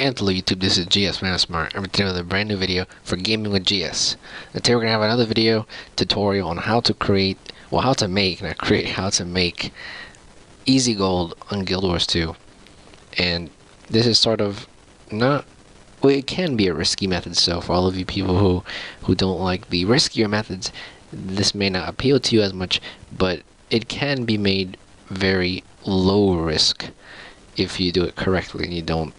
And hello YouTube, this is GSmaniamsmart. I'm today with a brand new video for gaming with GS. And today we're gonna have another video tutorial on how to create, well, how to make easy gold on Guild Wars 2. And this is sort of not, well, it can be a risky method. So for all of you people who don't like the riskier methods, this may not appeal to you as much, but it can be made very low risk if you do it correctly and you don't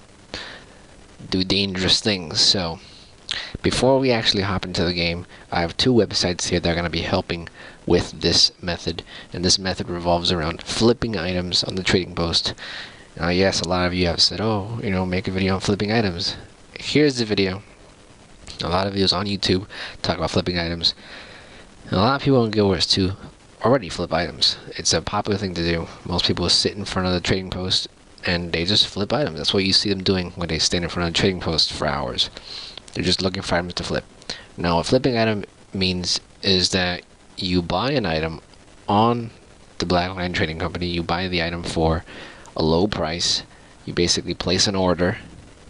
do dangerous things. So before we actually hop into the game, I have two websites here that are going to be helping with this method, and this method revolves around flipping items on the trading post. Yes, a lot of you have said, oh, make a video on flipping items. Here's the video. A lot of videos on YouTube talk about flipping items, and a lot of people in Guild Wars 2 already flip items. It's a popular thing to do. Most people sit in front of the trading post and they just flip items. That's what you see them doing when they stand in front of a trading post for hours. They're just looking for items to flip. Now, what flipping item means is that you buy an item on the Blackline Trading Company. You buy the item for a low price. You basically place an order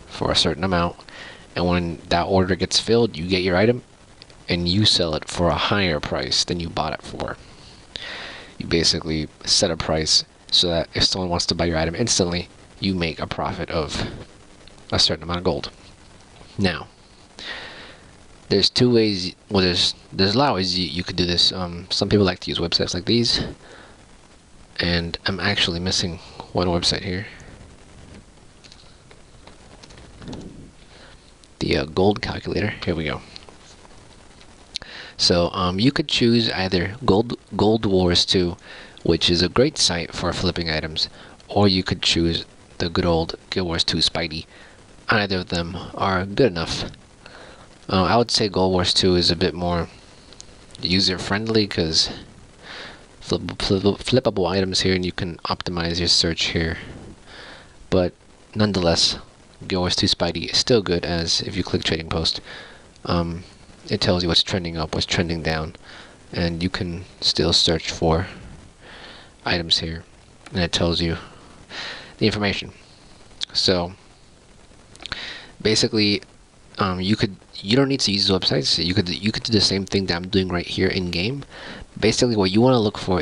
for a certain amount, and when that order gets filled, you get your item and you sell it for a higher price than you bought it for. You basically set a price so that if someone wants to buy your item instantly, you make a profit of a certain amount of gold. Now, there's two ways, well, there's a lot of ways you could do this. Some people like to use websites like these, and I'm actually missing one website here. The gold calculator, here we go. So you could choose either Gold Wars 2, which is a great site for flipping items, or you could choose the good old Guild Wars 2 Spidey. Either of them are good enough. I would say Guild Wars 2 is a bit more user-friendly because flippable items here, and you can optimize your search here. But nonetheless, Guild Wars 2 Spidey is still good, as if you click Trading Post, it tells you what's trending up, what's trending down, and you can still search for items here, and it tells you the information. So basically, you don't need to use the websites. You could do the same thing that I'm doing right here in game. Basically, what you want to look for,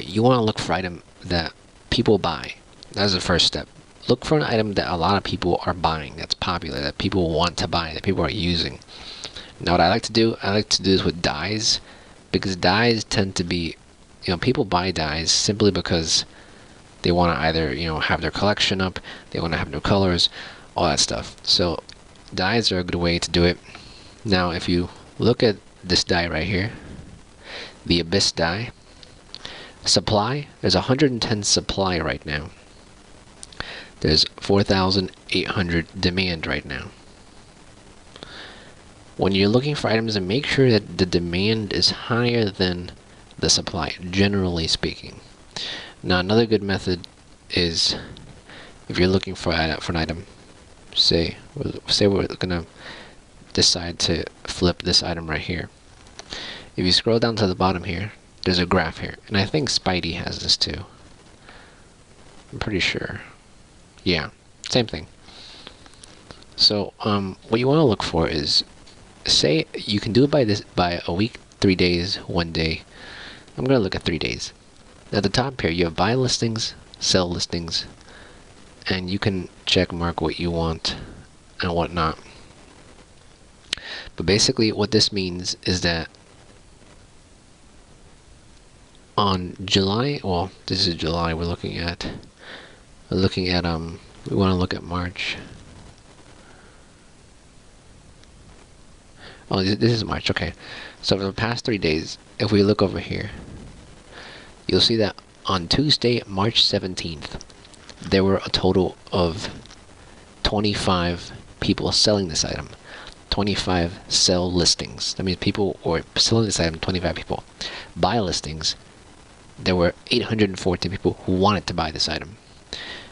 item that people buy. That's the first step. Look for an item that a lot of people are buying, that's popular, that people want to buy, that people are using. Now, what I like to do this with dyes, because dyes tend to be, people buy dyes simply because they want to either, have their collection up, they want to have new colors, all that stuff. So dyes are a good way to do it. Now, if you look at this dye right here, the Abyss dye, supply, there's 110 supply right now. There's 4,800 demand right now. When you're looking for items, and make sure that the demand is higher than the supply, generally speaking. Now, another good method is, if you're looking for an item, say we're gonna decide to flip this item right here. If you scroll down to the bottom here, there's a graph here, and I think Spidey has this too. I'm pretty sure. Yeah, same thing. So what you want to look for is, say you can do it by a week, 3 days, 1 day. I'm gonna look at 3 days. At the top here, you have buy listings, sell listings, and you can check mark what you want and whatnot. But basically, what this means is that on July, well, this is July. We want to look at March. Oh, this is March, okay. So for the past 3 days, if we look over here, you'll see that on Tuesday, March 17th, there were a total of 25 people selling this item. 25 sell listings. That means people were selling this item, 25 people. Buy listings, there were 814 people who wanted to buy this item.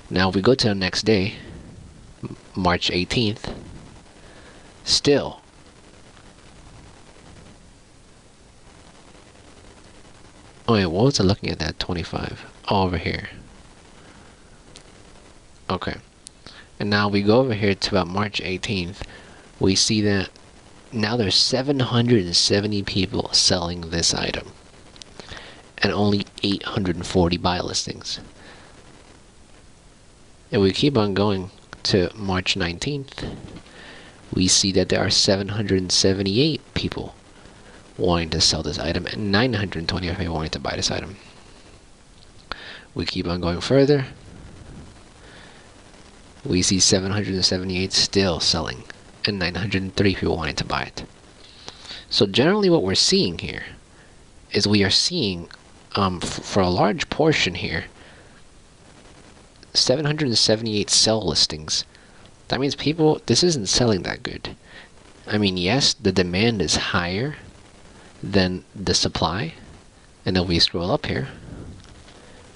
Now, if we go to the next day, March 18th, still, oh wait, what was I looking at that 25? Oh, over here. Okay. And now we go over here to about March 18th. We see that now there's 770 people selling this item and only 840 buy listings. If we keep on going to March 19th, we see that there are 778 people wanting to sell this item and 920 people wanting to buy this item. We keep on going further. We see 778 still selling and 903 people wanting to buy it. So generally what we're seeing here is we are seeing, for a large portion here, 778 sell listings. That means people, this isn't selling that good. I mean, yes, the demand is higher than the supply. And if we scroll up here,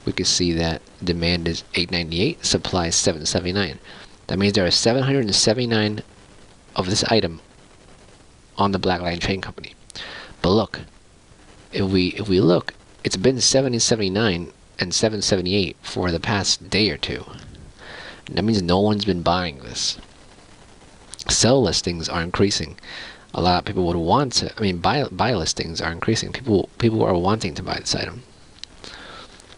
we can see that demand is 898, supply is 779. That means there are 779 of this item on the Black Lion Trading Company. But look, if we look, it's been 779 and 778 for the past day or two. That means no one's been buying this. Sell listings are increasing. A lot of people would want to. I mean, buy listings are increasing. People are wanting to buy this item.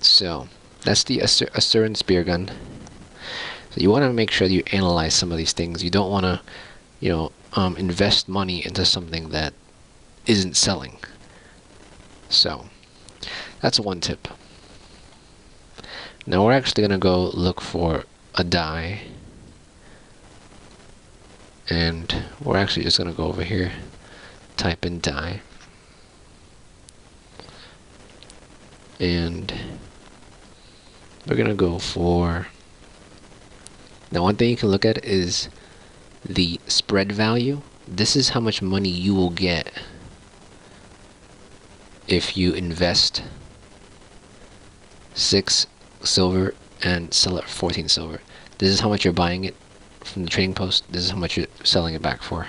So that's the Asuran spear gun. So you want to make sure that you analyze some of these things. You don't want to, invest money into something that isn't selling. So that's one tip. Now we're actually going to go look for a die. And we're actually just going to go over here, type in die. And we're going to go for... Now one thing you can look at is the spread value. This is how much money you will get if you invest 6 silver and sell it for 14 silver. This is how much you're buying it from the trading post. This is how much you're selling it back for.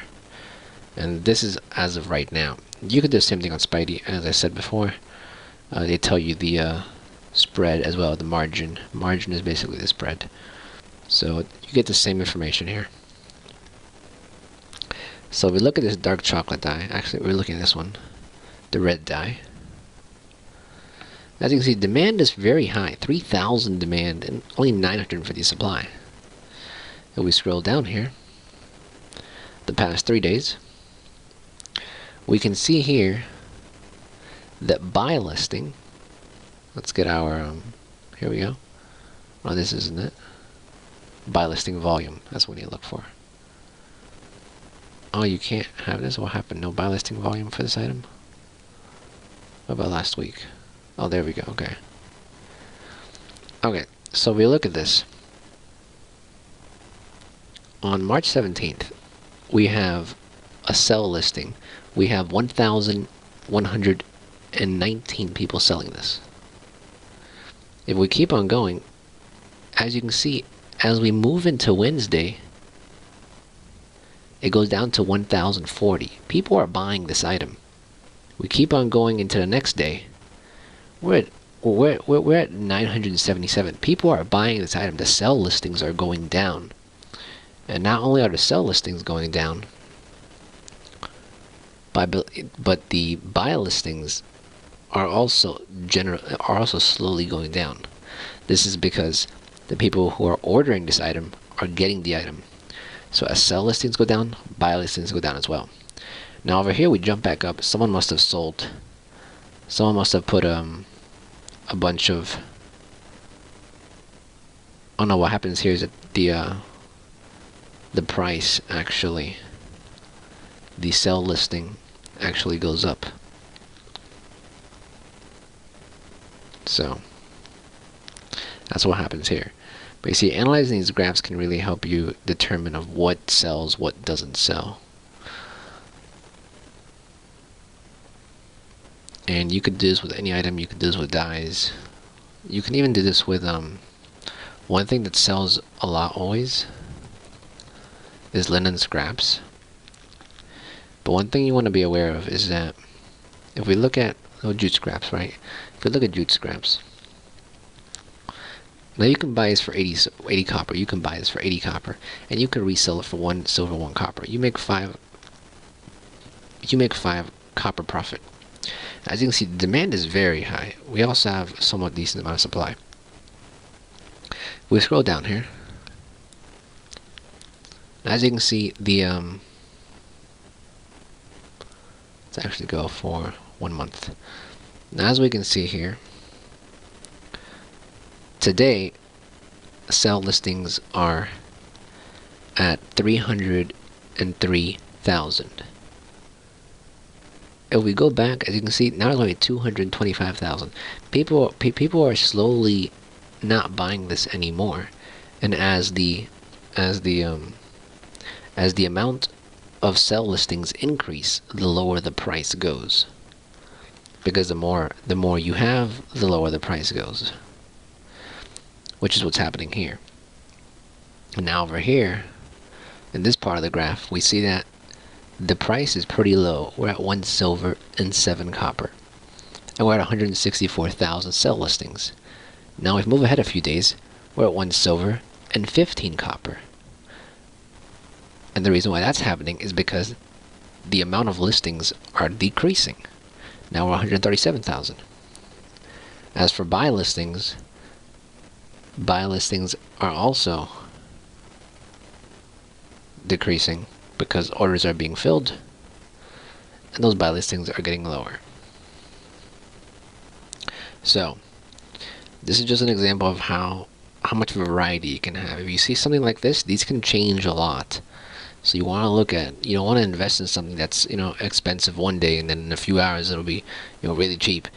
And this is as of right now. You could do the same thing on Spidey, as I said before. They tell you the spread as well, the margin. Margin is basically the spread. So you get the same information here. So we look at this dark chocolate die. Actually, we're looking at this one, the red die. As you can see, demand is very high, 3,000 demand and only 950 supply. If we scroll down here, the past 3 days, we can see here that buy listing. Let's get our, here we go. Oh, this isn't it. Buy listing volume, that's what you look for. Oh, you can't have this? What happened? No buy listing volume for this item? What about last week? Oh, there we go, okay. Okay, so we look at this. On March 17th, we have a sell listing. We have 1,119 people selling this. If we keep on going, as you can see, as we move into Wednesday, it goes down to 1,040. People are buying this item. We keep on going into the next day. We're at 977. People are buying this item. The sell listings are going down. And not only are the sell listings going down, but the buy listings are also slowly going down. This is because the people who are ordering this item are getting the item. So as sell listings go down, buy listings go down as well. Now over here we jump back up. Someone must have sold. Someone must have put a bunch of... Oh no, what happens here is that the price actually, the sell listing actually goes up. So that's what happens here. But you see, analyzing these graphs can really help you determine of what sells, what doesn't sell. And you could do this with any item. You could do this with dies. You can even do this with one thing that sells a lot always is linen scraps. But one thing you want to be aware of is that if we look at jute scraps, right? If we look at jute scraps, Now you can buy this for 80 copper. You can buy this for 80 copper, and you can resell it for 1 silver, 1 copper. You make 5. You make 5 copper profit. As you can see, the demand is very high. We also have a somewhat decent amount of supply. We scroll down here. As you can see, the let's actually go for 1 month. Now, as we can see here, today sell listings are at 303,000. If we go back, as you can see, now it's only 225,000. People are slowly not buying this anymore, and as the amount of sell listings increase, the lower the price goes. Because the more you have, the lower the price goes. Which is what's happening here. And now over here, in this part of the graph, we see that the price is pretty low. We're at 1 silver and 7 copper. And we're at 164,000 sell listings. Now if we move ahead a few days, we're at 1 silver and 15 copper. And the reason why that's happening is because the amount of listings are decreasing. Now we're 137,000. As for buy listings are also decreasing because orders are being filled, and those buy listings are getting lower. So this is just an example of how much variety you can have. If you see something like this, these can change a lot. So you want to look at, you don't want to invest in something that's, expensive one day and then in a few hours it'll be, really cheap.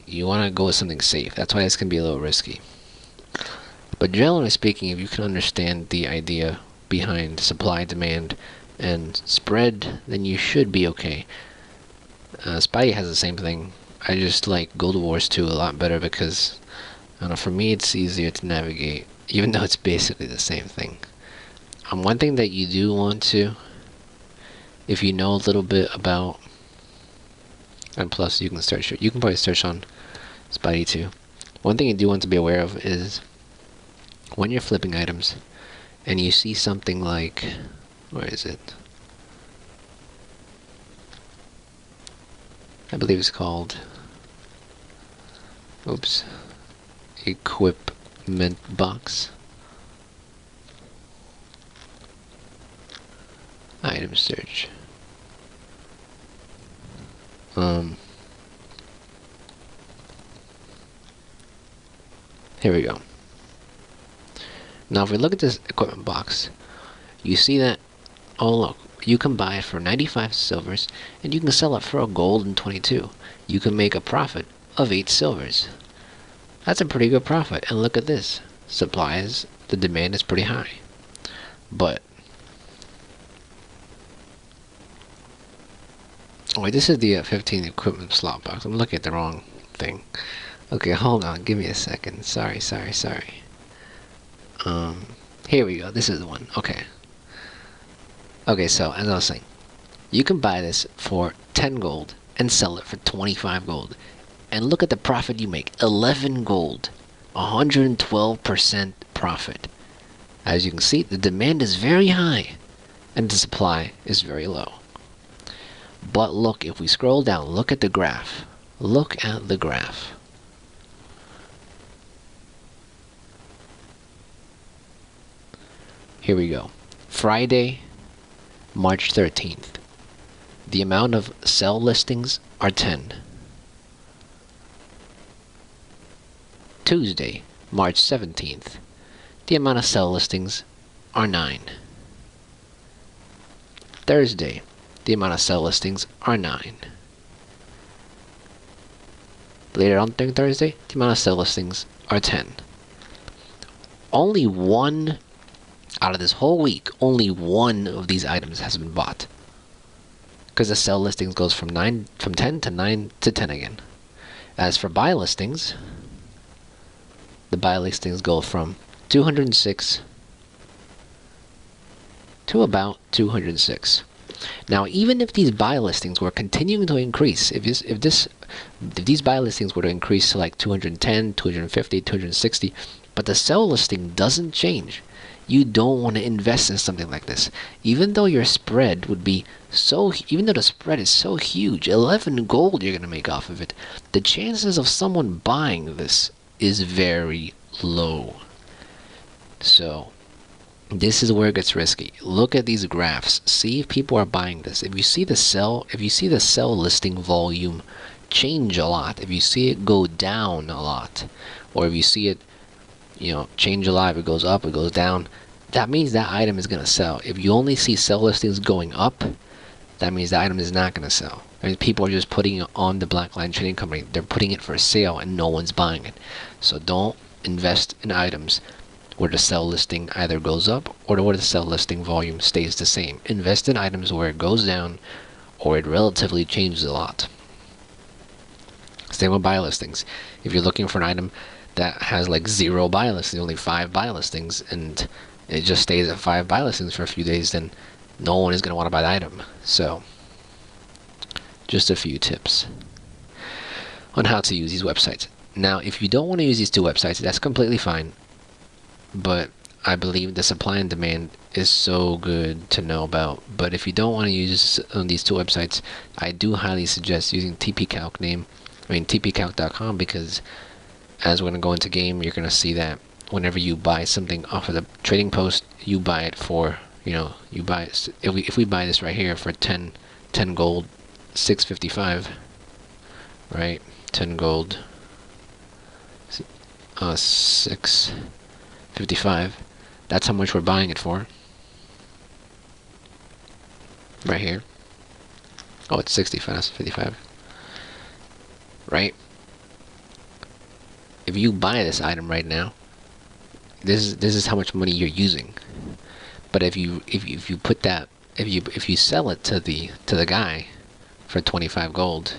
You want to go with something safe. That's why this can be a little risky. But generally speaking, if you can understand the idea behind supply, demand, and spread, then you should be okay. Spidey has the same thing. I just like Gold Wars 2 a lot better because, I don't know, for me it's easier to navigate, even though it's basically the same thing. One thing that you do want to, if you know a little bit about, and plus you can search, you can probably search on Spidey too. One thing you do want to be aware of is when you're flipping items and you see something like, where is it? I believe it's called, oops, equipment box. Item search. Here we go. Now if we look at this equipment box, you see that, oh look, you can buy it for 95 silvers and you can sell it for a gold and 22. You can make a profit of 8 silvers. That's a pretty good profit. And look at this. Supplies, the demand is pretty high. But oh wait, this is the 15 equipment slot box. I'm looking at the wrong thing. Okay, hold on. Give me a second. Sorry. Here we go. This is the one. Okay. Okay, so as I was saying, you can buy this for 10 gold and sell it for 25 gold. And look at the profit you make. 11 gold. 112% profit. As you can see, the demand is very high and the supply is very low. But look, if we scroll down, look at the graph. Look at the graph. Here we go. Friday, March 13th. The amount of sell listings are 10. Tuesday, March 17th. The amount of sell listings are 9. Thursday, the amount of sell listings are 9. Later on during Thursday, the amount of sell listings are 10. Only one out of this whole week, only one of these items has been bought. Because the sell listings goes from 10 to 9 to 10 again. As for buy listings, the buy listings go from 206 to about 206. Now, even if these buy listings were continuing to increase, if these buy listings were to increase to like 210, 250, 260, but the sell listing doesn't change, you don't want to invest in something like this. Even though your spread would be even though the spread is so huge, 11 gold you're going to make off of it, the chances of someone buying this is very low. So this is where it gets risky. Look at these graphs. See if people are buying this. If you see the sell listing volume change a lot, if you see it go down a lot, or if you see it, change a lot, if it goes up, it goes down, that means that item is going to sell. If you only see sell listings going up, that means the item is not going to sell. I mean, people are just putting it on the Black Line Trading Company. They're putting it for sale and no one's buying it. So don't invest in items where the sell listing either goes up or where the sell listing volume stays the same. Invest in items where it goes down or it relatively changes a lot. Same with buy listings. If you're looking for an item that has like 0 buy listings, only 5 buy listings, and it just stays at 5 buy listings for a few days, then no one is going to want to buy the item. So just a few tips on how to use these websites. Now, if you don't want to use these 2 websites, that's completely fine. But I believe the supply and demand is so good to know about. But if you don't want to use these 2 websites, I do highly suggest using tpcalc.com, because as we're going to go into game, you're going to see that whenever you buy something off of the trading post, you buy it for, if we buy this right here for 10 gold, 655, right? 10 gold, 655. That's how much we're buying it for. Right here. Oh, it's 65, that's 55. Right? If you buy this item right now, this is how much money you're using. But if you put that, if you sell it to the guy for 25 gold,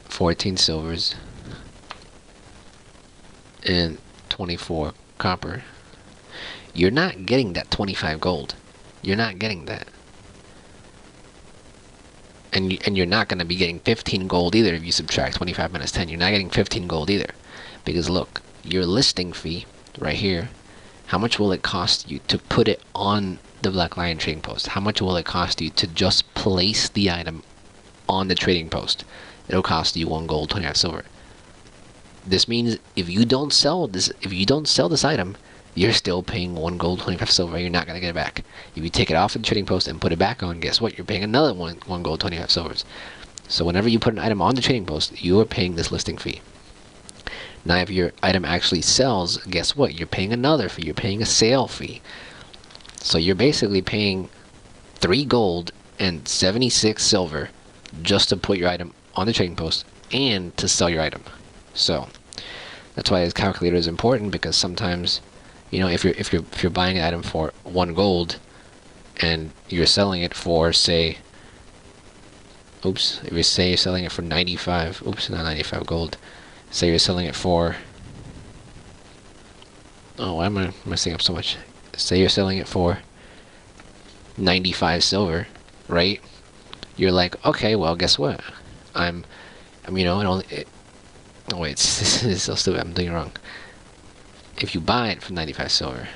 14 silvers, and 24 copper, you're not getting that 25 gold. You're not getting that. And you're not going to be getting 15 gold either if you subtract 25 minus 10. You're not getting 15 gold either. Because look, your listing fee right here, how much will it cost you to put it on the Black Lion trading post? How much will it cost you to just place the item on the trading post? It'll cost you 1 gold, 25 silver. This means if you don't sell this item, you're still paying 1 gold, 25 silver. You're not going to get it back. If you take it off the trading post and put it back on, guess what? You're paying another 1 gold, 25 silvers. So whenever you put an item on the trading post, you are paying this listing fee. Now, if your item actually sells, guess what? You're paying another fee. You're paying a sale fee. So you're basically paying 3 gold and 76 silver just to put your item on the trading post and to sell your item. So that's why this calculator is important, because sometimes, if you're buying an item for 1 gold and you're selling it for, say, if you're selling it for 95, not 95 gold, say you're selling it for, why am I messing up so much? Say you're selling it for 95 silver, right? You're like, okay, well, guess what? Oh wait, this is so stupid, I'm doing it wrong. If you buy it for 95 silver,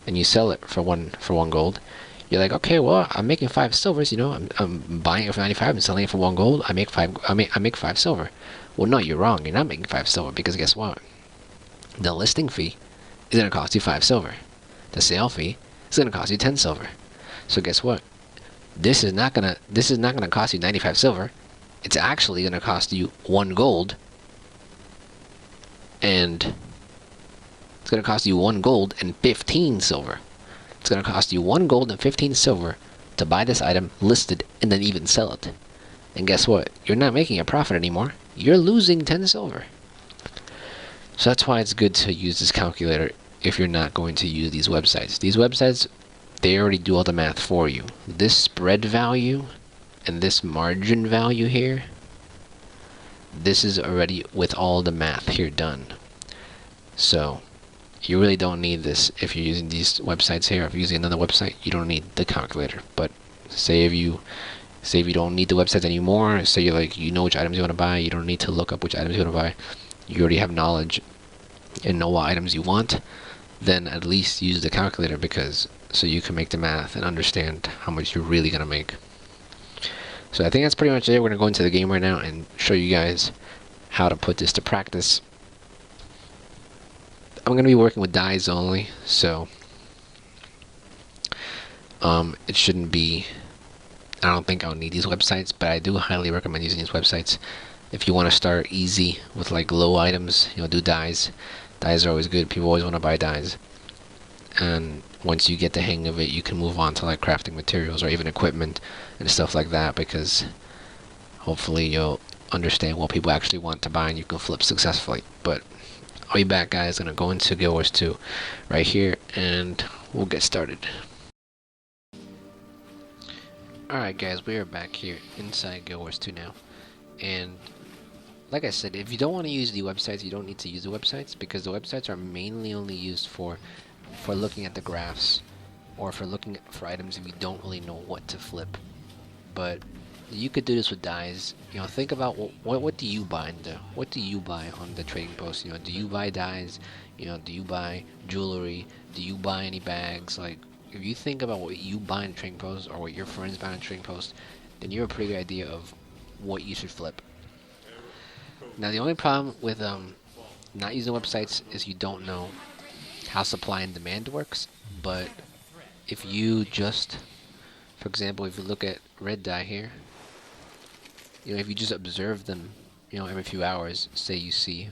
and you sell it for one gold, you're like, okay, well, I'm making 5 silvers, I'm buying it for 95 and selling it for 1 gold, I make 5 silver. Well, no, you're wrong. You're not making 5 silver, because guess what? The listing fee is going to cost you 5 silver. The sale fee is going to cost you 10 silver. So guess what? This is not gonna cost you 95 silver. It's actually gonna cost you 1 gold, and it's gonna cost you 1 gold and 15 silver. It's gonna cost you 1 gold and 15 silver to buy this item, list it, and then even sell it. And guess what? You're not making a profit anymore. You're losing 10 silver. So that's why it's good to use this calculator if you're not going to use these websites. These websites, they already do all the math for you. This spread value and this margin value here, this is already with all the math here done. So you really don't need this if you're using these websites here. If you're using another website, you don't need the calculator. But say if you don't need the websites anymore, say you like, you know which items you want to buy, you don't need to look up which items you want to buy, you already have knowledge and know what items you want, then at least use the calculator, because so you can make the math and understand how much you're really gonna make. So I think that's pretty much it. We're gonna go into the game right now and show you guys how to put this to practice. I'm gonna be working with dies only, so it shouldn't be, I don't think I'll need these websites, but I do highly recommend using these websites if you want to start easy with like low items. Do dies. Dies are always good. People always want to buy dies, and once you get the hang of it, you can move on to like crafting materials or even equipment and stuff like that, because hopefully you'll understand what people actually want to buy and you can flip successfully. But I'll be back, guys. Gonna go into Guild Wars 2 right here and we'll get started. Alright guys, we are back here inside Guild Wars 2 now, and like I said, if you don't want to use the websites, you don't need to use the websites, because the websites are mainly only used for looking at the graphs or for looking for items if you don't really know what to flip. But you could do this with dies. Think about what do you buy on the trading post? Do you buy dies? Do you buy jewelry? Do you buy any bags? Like, if you think about what you buy in trading post or what your friends buy in trading post, then you have a pretty good idea of what you should flip. Now the only problem with not using websites is you don't know how supply and demand works. But if you just, for example, if you look at red dye here, if you just observe them, every few hours, say you see,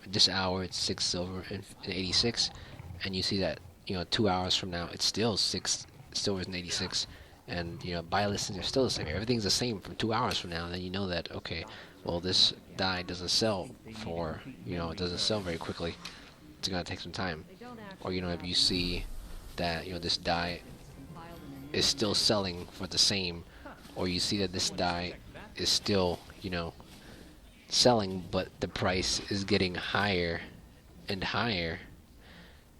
this hour it's 6 silver and 86, and you see that 2 hours from now it's still 6 silvers and 86, and buy listings are still the same. Everything's the same from 2 hours from now. Then you know that, okay, well, this dye doesn't sell for, it doesn't sell very quickly. It's gonna take some time. Or if you see that this dye is still selling for the same, or you see that this dye is still selling, but the price is getting higher and higher,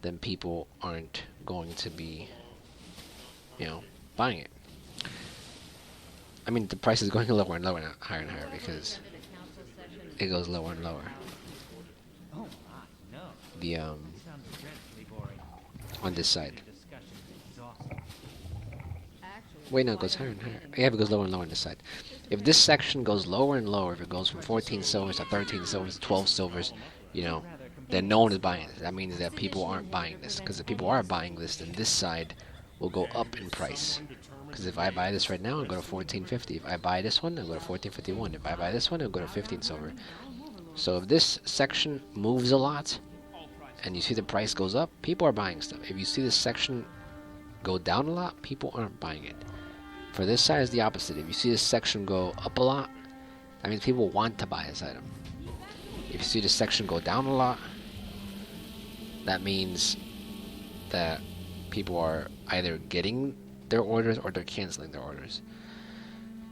then people aren't going to be buying it. I mean, the price is going lower and lower, not higher and higher, because it goes lower and lower. The on this side. Wait, no, it goes higher and higher. Yeah, it goes lower and lower on this side. If this section goes lower and lower, if it goes from 14 silvers to 13 silvers to 12 silvers, then no one is buying it. That means that people aren't buying this. Because if people are buying this, then this side will go up in price. Because if I buy this right now, I'll go to 14.50. If I buy this one, I'll go to 14.51. If I buy this one, I'll go to 15 silver. So if this section moves a lot, and you see the price goes up, people are buying stuff. If you see this section go down a lot, people aren't buying it. For this side is the opposite. If you see this section go up a lot, that means people want to buy this item. If you see this section go down a lot, that means that people are either getting their orders or they're canceling their orders.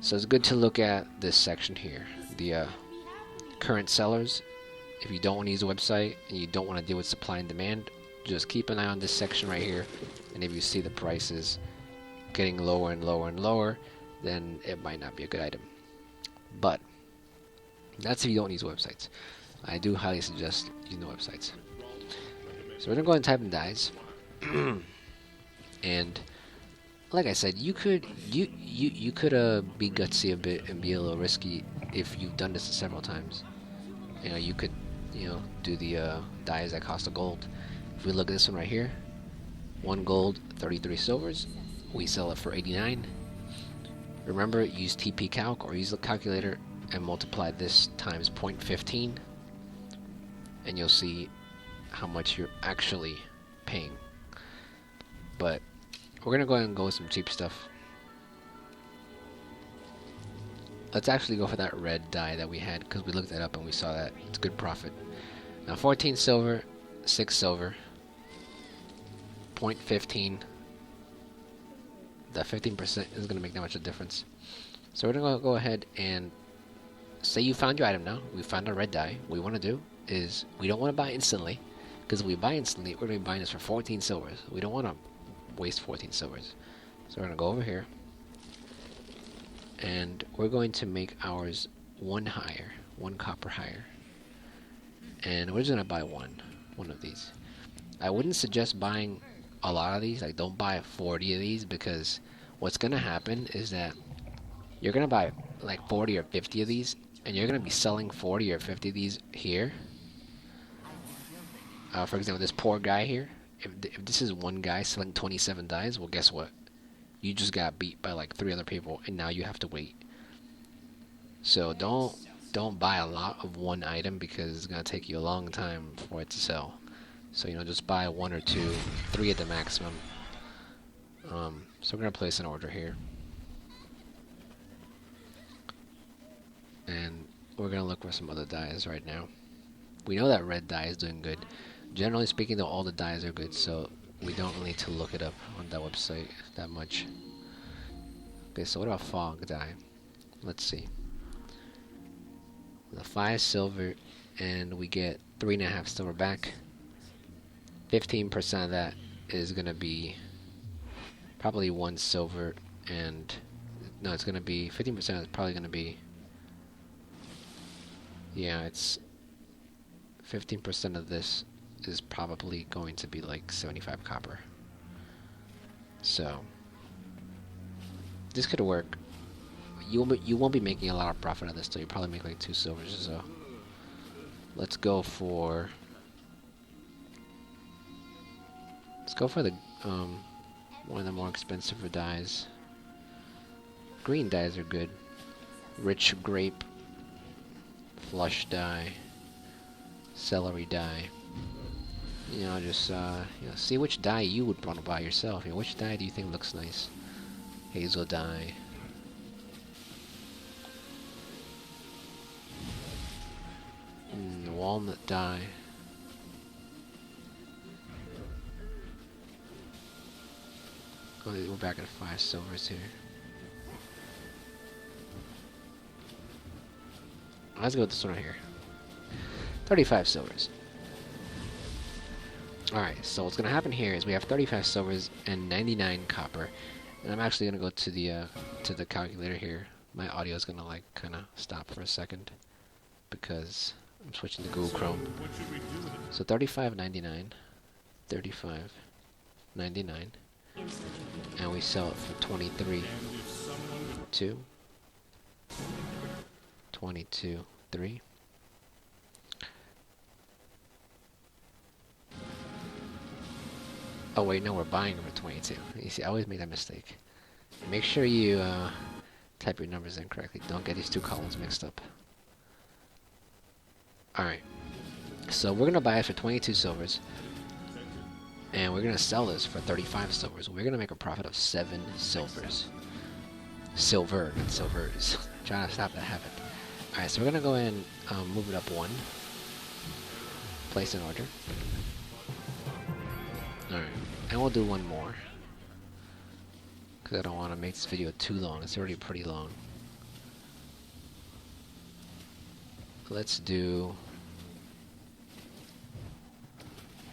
So it's good to look at this section here, the current sellers. If you don't want to use a website and you don't want to deal with supply and demand, just keep an eye on this section right here, and if you see the prices getting lower and lower and lower, then it might not be a good item. But that's if you don't use websites. I do highly suggest using the websites. So we're gonna go ahead and type in dies. And like I said, you could be gutsy a bit and be a little risky if you've done this several times. You could do the dies that cost a gold. If we look at this one right here, 1 gold, 33 silvers. We sell it for 89. Remember, use TP Calc or use the calculator and multiply this times 0.15, and you'll see how much you're actually paying. But we're gonna go ahead and go with some cheap stuff. Let's actually go for that red dye that we had, because we looked that up and we saw that it's good profit. Now 14 silver, 6 silver, 0.15. That 15% is going to make that much of a difference. So we're going to go ahead and say you found your item now. We found our red dye. What we want to do is we don't want to buy instantly, Because we buy instantly, we're going to be buying this for 14 silvers. We don't want to waste 14 silvers. So we're going to go over here. And we're going to make ours one copper higher. And we're just going to buy one of these. I wouldn't suggest buying a lot of these. Like, don't buy 40 of these, because what's going to happen is that you're going to buy like 40 or 50 of these, and you're going to be selling 40 or 50 of these here. For example, this poor guy here, if this is one guy selling 27 dies, well, guess what? You just got beat by like 3 other people, and now you have to wait. So don't buy a lot of one item, because it's going to take you a long time for it to sell. So, you know, just buy 1 or 2, 3 at the maximum. So we're going to place an order here. And we're going to look for some other dyes right now. We know that red dye is doing good. Generally speaking, though, all the dyes are good, so we don't really need to look it up on that website that much. Okay, so what about fog dye? Let's see. The 5 silver, and we get 3.5 silver back. 15% of that is going to be probably 1 silver, and no, it's going to be 15% is probably going to be, yeah, it's 15% of this is probably going to be like 75 copper. So this could work. You won't be making a lot of profit on this, so you probably make like 2 silvers or so. Let's go for the one of the more expensive dyes. Green dyes are good. Rich grape, flush dye, celery dye. You know, just see which dye you would want to buy yourself. You know, which dye do you think looks nice? Hazel dye. Walnut dye. Oh, we're back at 5 silvers here. Let's go with this one right here. 35 silvers. Alright, so what's going to happen here is we have 35 silvers and 99 copper. And I'm actually going to go to the calculator here. My audio is going to like kind of stop for a second because I'm switching to Google Chrome. So 35.99, 35.99, and we sell it for 23.2, 22.3. Oh wait, no, we're buying them at 22. You see, I always make that mistake. Make sure you type your numbers in correctly. Don't get these 2 columns mixed up. Alright, so we're going to buy it for 22 silvers. And we're going to sell this for 35 silvers. We're going to make a profit of 7 silvers. Silver, not silvers. I'm trying to stop that habit. Alright, so we're going to go in and move it up 1. Place an order. Alright, and we'll do 1 more. Because I don't want to make this video too long. It's already pretty long. Let's do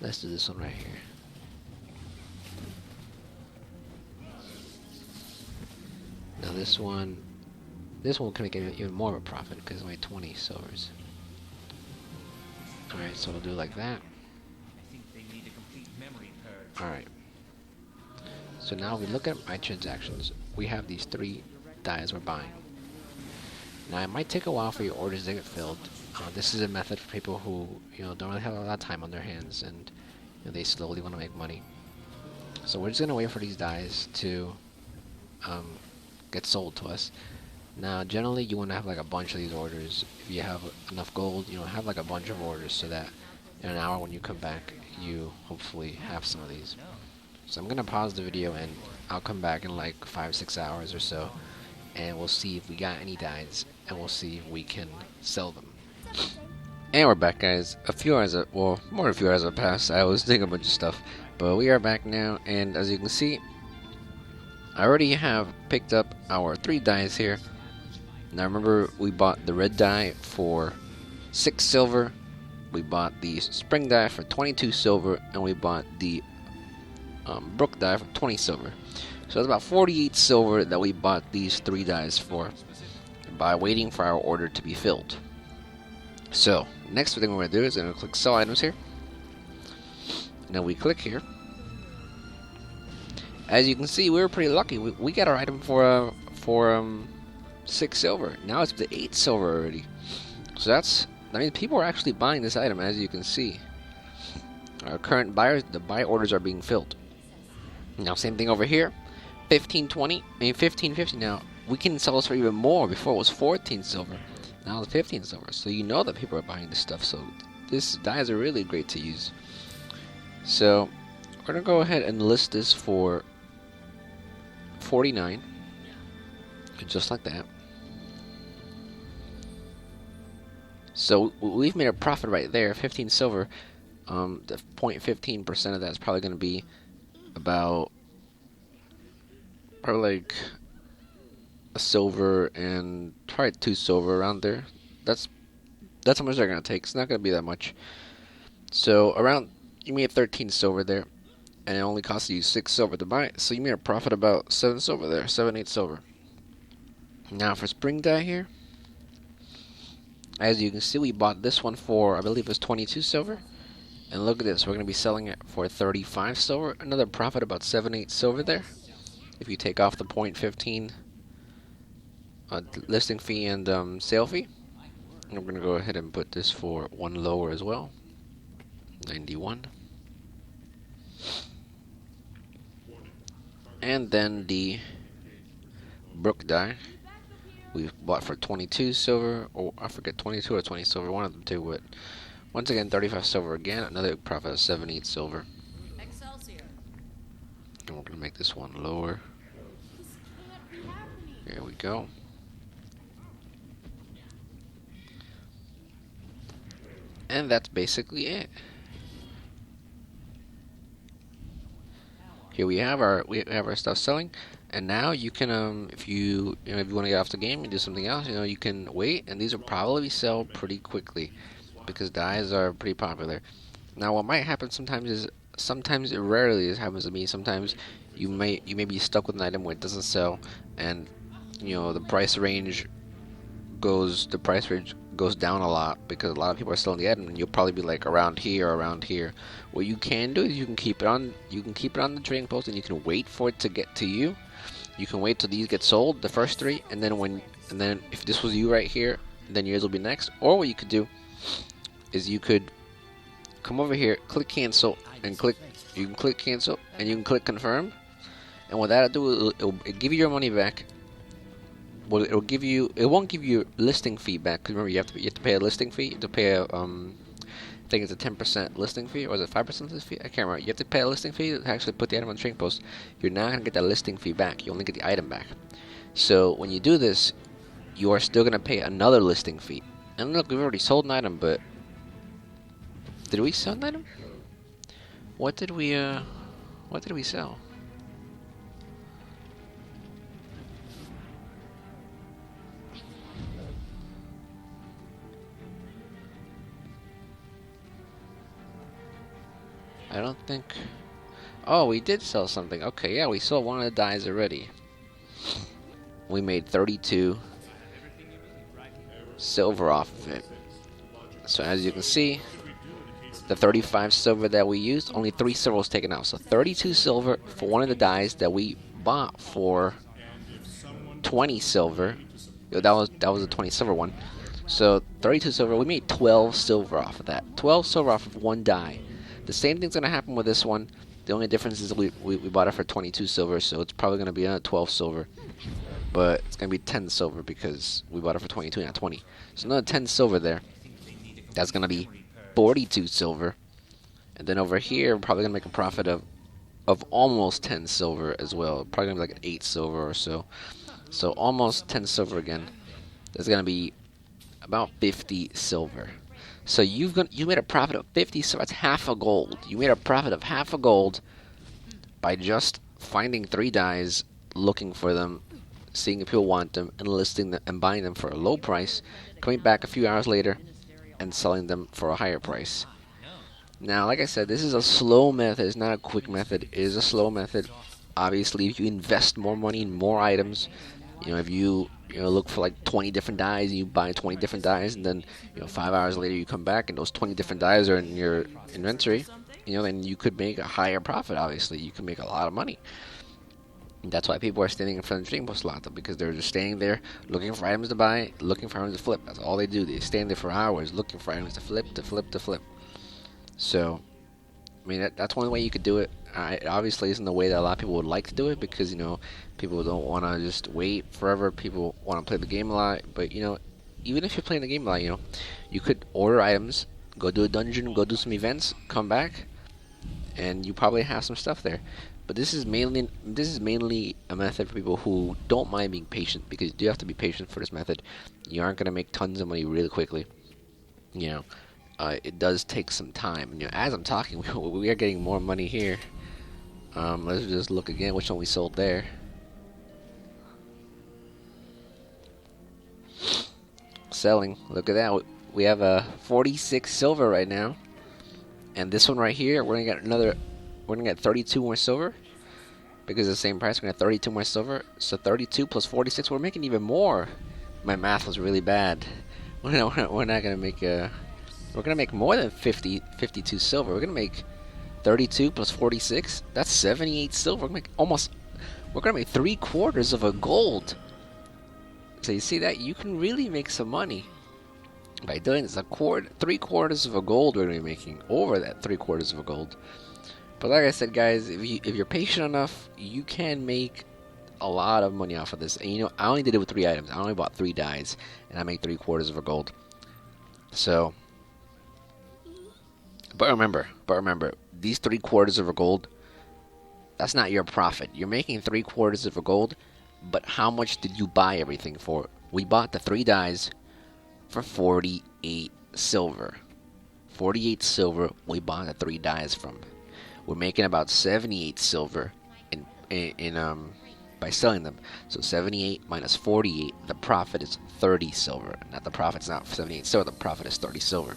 this one right here. Now this one can make even more of a profit because it's only 20 silvers. Alright, so we'll do like that. Alright. So now we look at my transactions. We have these 3 dyes we're buying. Now it might take a while for your orders to get filled. This is a method for people who don't really have a lot of time on their hands and they slowly want to make money. So we're just gonna wait for these dyes to get sold to us. Now generally you want to have like a bunch of these orders. If you have enough gold, have like a bunch of orders so that in an hour when you come back you hopefully have some of these. So I'm gonna pause the video and I'll come back in like 5-6 hours or so, and we'll see if we got any dyes, and we'll see if we can sell them. And we're back, guys. More than a few hours have passed. I was doing a bunch of stuff, but we are back now, and as you can see, I already have picked up our 3 dyes here. Now remember, we bought the red dye for 6 silver, we bought the spring die for 22 silver, and we bought the brook die for 20 silver. So that's about 48 silver that we bought these 3 dies for by waiting for our order to be filled. So next thing we're going to do is I'm going to click sell items here. Now we click here. As you can see, we were pretty lucky. We got our item for 6 silver. Now it's up to 8 silver already. So that means people are actually buying this item, as you can see. Our current buyers, the buy orders are being filled. Now same thing over here. 15.20, I mean 15.50 now. We can sell this for even more. Before it was 14 silver. Now it's 15 silver. So you know that people are buying this stuff. So this dies are really great to use. So we're gonna go ahead and list this for 49, just like that. So we've made a profit right there, 15 silver. The 0.15% of that is probably going to be about probably like a silver and probably 2 silver around there. That's how much they're going to take. It's not going to be that much. So around, you made 13 silver there, and it only cost you 6 silver to buy it. So you made a profit about 7 silver there, 8 silver. Now for spring die here, as you can see, we bought this one for, I believe it was 22 silver. And look at this, we're going to be selling it for 35 silver. Another profit about 8 silver there. If you take off the 0.15 listing fee and sale fee. And we're going to go ahead and put this for 1 lower as well. 91. And then the brook die we bought for 22 silver, or I forget, 22 or 20 silver, one of them two. But once again, 35 silver again, another profit of 8 silver. And we're gonna make this one lower. There we go. And that's basically it. Here we have our stuff selling, and now you can if you if you want to get off the game and do something else, you can wait, and these will probably sell pretty quickly because dies are pretty popular. Now what might happen sometimes is it rarely happens to me. Sometimes you may be stuck with an item where it doesn't sell, and the price range goes down a lot because a lot of people are selling the item, and you'll probably be like around here or around here. What you can do is you can keep it on the trading post, and you can wait for it to get to you. You can wait till these get sold, the first 3, and then if this was you right here, then yours will be next. Or what you could do is you could come over here, click cancel, and you can click cancel, and you can click confirm, and what that'll do, it'll give you your money back. Well, it won't give you listing fee back, because remember you have to pay a listing fee. You have to pay a I think it's a 10% listing fee, or is it 5% listing fee? I can't remember. You have to pay a listing fee to actually put the item on the trading post. You're not going to get that listing fee back. You only get the item back. So when you do this, you are still going to pay another listing fee. And look, we've already sold an item, but did we sell an item? What did we sell? I don't think... Oh, we did sell something. Okay, yeah, we sold one of the dies already. We made 32 silver off of it. So as you can see, the 35 silver that we used, only 3 silver was taken out. So 32 silver for one of the dies that we bought for 20 silver. That was a 20 silver one. So 32 silver, we made 12 silver off of that. 12 silver off of one die. The same thing's going to happen with this one. The only difference is we bought it for 22 silver, so it's probably going to be another 12 silver. But it's going to be 10 silver because we bought it for 22, not 20. So another 10 silver there. That's going to be 42 silver. And then over here, we're probably going to make a profit of almost 10 silver as well. Probably going to be like an 8 silver or so. So almost 10 silver again. That's going to be about 50 silver. So you made a profit of 50, so that's half a gold. You made a profit of half a gold by just finding 3 dies, looking for them, seeing if people want them, and listing them and buying them for a low price. Coming back a few hours later, and selling them for a higher price. Now, like I said, this is a slow method. It's not a quick method. It is a slow method. Obviously, if you invest more money in more items, if you look for like 20 different dies and you buy 20 different dies, and then 5 hours later you come back and those 20 different dies are in your inventory, then you could make a higher profit. Obviously, you can make a lot of money. And that's why people are standing in front of the trading post a lot, because they're just standing there looking for items to buy, looking for items to flip. That's all they do. They stand there for hours looking for items to flip, to flip, to flip. So, I mean, that's one way you could do it. It obviously isn't the way that a lot of people would like to do it, because people don't want to just wait forever. People want to play the game a lot. But even if you're playing the game a lot, you could order items, go do a dungeon, go do some events, come back, and you probably have some stuff there. But this is mainly a method for people who don't mind being patient, because you do have to be patient for this method. You aren't going to make tons of money really quickly. It does take some time. As I'm talking, we are getting more money here. Let's just look again which one we sold there. Selling. Look at that. We have a 46 silver right now, and this one right here, we're gonna get 32 more silver, because of the same price. We're gonna get 32 more silver. So 32 plus 46, we're making even more. My math was really bad. We're not gonna make a. We're gonna make more than 52 silver. We're gonna make 32 plus 46. That's 78 silver. We're gonna make 3/4 of a gold. So you see that you can really make some money by doing this. 3/4 of a gold we're gonna be making, over that 3/4 of a gold. But like I said, guys, if you're patient enough, you can make a lot of money off of this. And I only did it with 3 items. I only bought 3 dies, and I make 3/4 of a gold. So. But remember, these 3/4 of a gold, that's not your profit. You're making 3/4 of a gold, but how much did you buy everything for? We bought the 3 dies for 48 silver. 48 silver we bought the 3 dies from. We're making about 78 silver by selling them. So 78 minus 48, the profit is 30 silver. Not the profit's not 78 silver, the profit is 30 silver.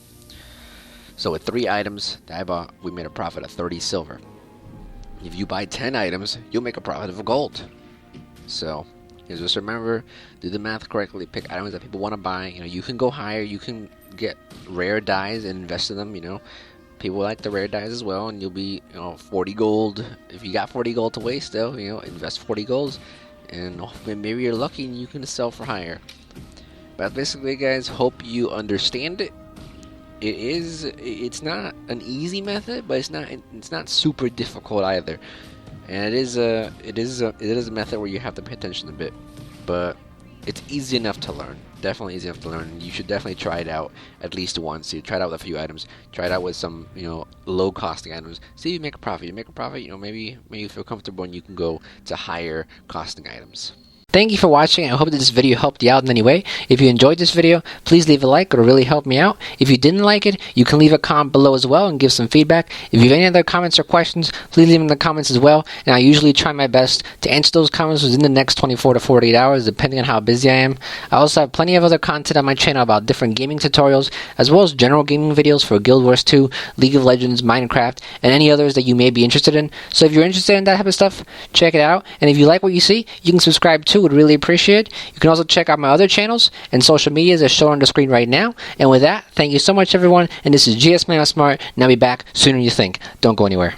So with 3 items that I bought, we made a profit of 30 silver. If you buy 10 items, you'll make a profit of a gold. So just remember, do the math correctly, pick items that people want to buy. You can go higher, you can get rare dies and invest in them. People like the rare dies as well, and you'll be 40 gold. If you got 40 gold to waste, though, invest 40 golds, and maybe you're lucky and you can sell for higher. But basically, guys, hope you understand it. It's not an easy method, but it's not super difficult either. And it is a method where you have to pay attention a bit, but it's easy enough to learn. Definitely easy enough to learn. You should definitely try it out at least once. You try it out with a few items. Try it out with some low costing items. See if you make a profit. Maybe you feel comfortable and you can go to higher costing items. Thank you for watching. I hope that this video helped you out in any way. If you enjoyed this video, please leave a like. It'll really help me out. If you didn't like it, you can leave a comment below as well and give some feedback. If you have any other comments or questions, please leave them in the comments as well. And I usually try my best to answer those comments within the next 24 to 48 hours, depending on how busy I am. I also have plenty of other content on my channel about different gaming tutorials, as well as general gaming videos for Guild Wars 2, League of Legends, Minecraft, and any others that you may be interested in. So if you're interested in that type of stuff, check it out. And if you like what you see, you can subscribe too. Would really appreciate it. You can also check out my other channels and social medias as shown on the screen right now. And with that, thank you so much, everyone. And this is GSmaniamsmart, and I'll be back sooner than you think. Don't go anywhere.